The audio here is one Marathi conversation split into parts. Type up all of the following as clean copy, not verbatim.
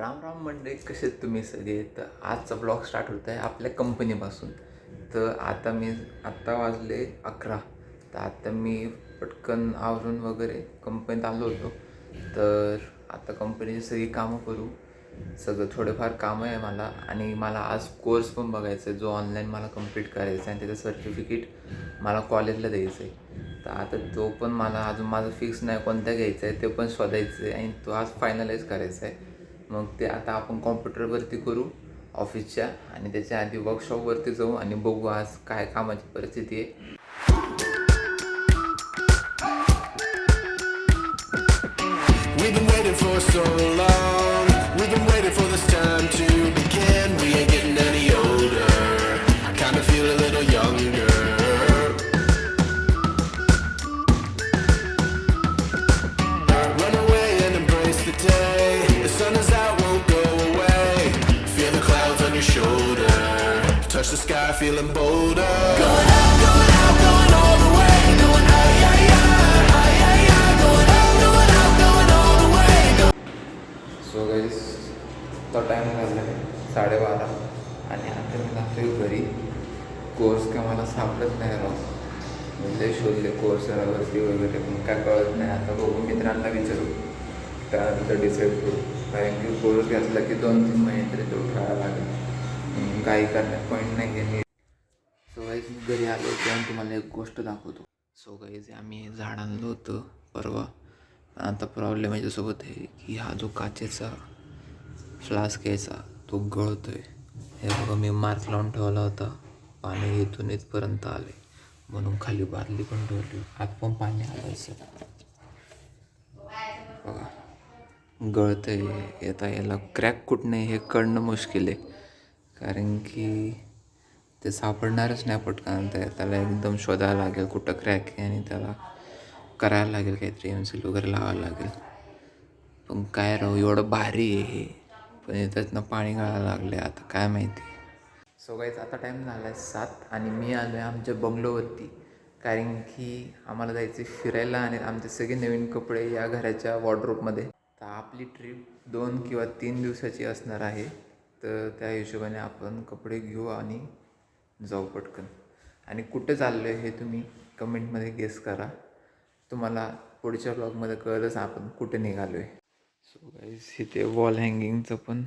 राम राम मंडळी, कसे आहेत तुम्ही सगळे? तर आजचा ब्लॉग स्टार्ट होत आहे आपल्या कंपनीपासून. तर आत्ता वाजले 11. तर आता मी पटकन आवरून वगैरे कंपनीत आलो होतो. तर आता कंपनीची सगळी कामं करू. सगळं थोडेफार कामं आहे मला, आणि मला आज कोर्स पण बघायचा आहे जो ऑनलाईन मला कंप्लीट करायचा आहे, आणि त्याचं सर्टिफिकेट मला कॉलेजला द्यायचं आहे. तर आता तो पण मला अजून माझं फिक्स नाही कोणता घ्यायचा आहे, ते पण शोधायचं आहे आणि तो आज फायनलाइज करायचा आहे. मग ते आता आपण कॉम्प्युटरवरती करू ऑफिसच्या, आणि त्याच्या आधी वर्कशॉपवरती जाऊ आणि बघू आज काय कामाची परिस्थिती आहे. We've been waiting for so long. We've been waiting for this time to begin. We ain't getting any older. I kind of feel a little younger. Run away and embrace the day. The sun is out, won't go away. Feel the clouds on your shoulder. Touch the sky, feeling bolder. Going out, going out, going all the way. Going high, high, high, high, high, high. Going out, going out, going all the way. So guys, तो टाईम झाला आहे 12:30, आणि आता मी लागतो घरी. कोर्स काय मला सापडत नाही राव. म्हणजे शोधले कोर्सवरती वगैरे, पण काय कळत नाही. आता बघू, मित्रांना विचारू, त्यानंतर डिसाईड करू. कारण की कोर्स घेतला की 2-3 महिने तरी तो ठेवायला लागेल. काही करण्यात पॉईंट नाही आहे. सो गाईज, मी घरी आलो होतो आणि तुम्हाला एक गोष्ट दाखवतो. सो गाईज, आम्ही झाड आणलं होतं परवा. आता प्रॉब्लेम याच्यासोबत आहे की हा जो काचेचा फ्लास्क यायचा तो गळतो आहे. हे बघा, मी मार्क लावून ठेवला होता. पाणी इथून इथपर्यंत आले, म्हणून खाली बादली पण ठेवली. आत पण पाणी आलं बघा, गळतं आहे. येता याला क्रॅक कुठं नाही हे कळणं मुश्किल आहे, कारण की ते सापडणारच नाही पटकन. त्याला एकदम शोधायला लागेल कुठं क्रॅक आहे, आणि त्याला करायला लागेल काहीतरी एमसील वगैरे लावायला लागेल. पण काय राहू, एवढं भारी आहे हे, पण त्यातनं पाणी गळायला लागलं आहे. आता काय माहिती. सो गाईज, आता टाईम झाला आहे 7, आणि मी आलो आहे आमच्या बंगलोवरती, कारण की आम्हाला जायचं फिरायला, आणि आमचे सगळे नवीन कपडे या घराच्या वॉर्डरोबमध्ये. तर आपली ट्रिप 2 किंवा 3 दिवसाची असणार आहे. तर त्या हिशोबाने आपण कपडे घेऊ आणि जाऊ पटकन. आणि कुठे चाललो आहे हे तुम्ही कमेंटमध्ये गेस करा. तुम्हाला पुढच्या ब्लॉगमध्ये कळलंच आपण कुठे निघालो आहे. सो गाईज, इथे वॉल हँगिंगचं पण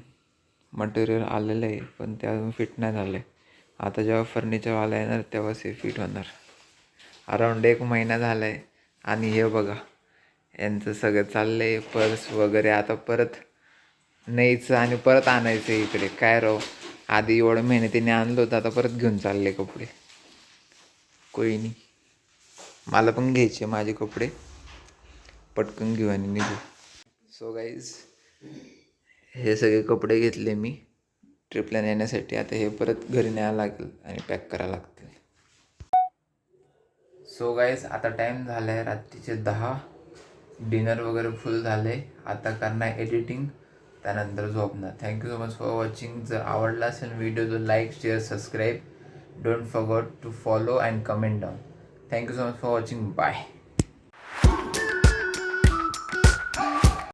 मटेरियल आलेलं आहे, पण ते अजून फिट नाही झालं आहे. आता जेव्हा फर्निचरवाला येणार तेव्हाच हे फिट होणार. अराऊंड 1 महिना झाला आहे. आणि हे बघा, यांचं सगळं चाललं आहे, पर्स वगैरे. आता परत न्यायचं आणि परत आणायचं इकडे. काय राव, आधी एवढं मेहनतीने आणलं होतं, आता परत घेऊन चालले कपडे. कोई नाही, मला पण घ्यायचे माझे कपडे. पटकन घेऊ आणि निघू. सो गाईज, हे सगळे कपडे घेतले मी ट्रिपला नेण्यासाठी. आता हे परत घरी न्यायला लागेल आणि पॅक करायला लागतील. सो गाईज, आता टाईम झाला आहे रात्रीचे 10. डिनर वगैरे फुल झाले. आता करणार एडिटिंग, त्यानंतर झोपणार. Thank you so much for watching. जर आवडला असेल व्हिडिओ तर like, share, subscribe. Don't forget to follow and comment down. Thank you so much for watching. Bye.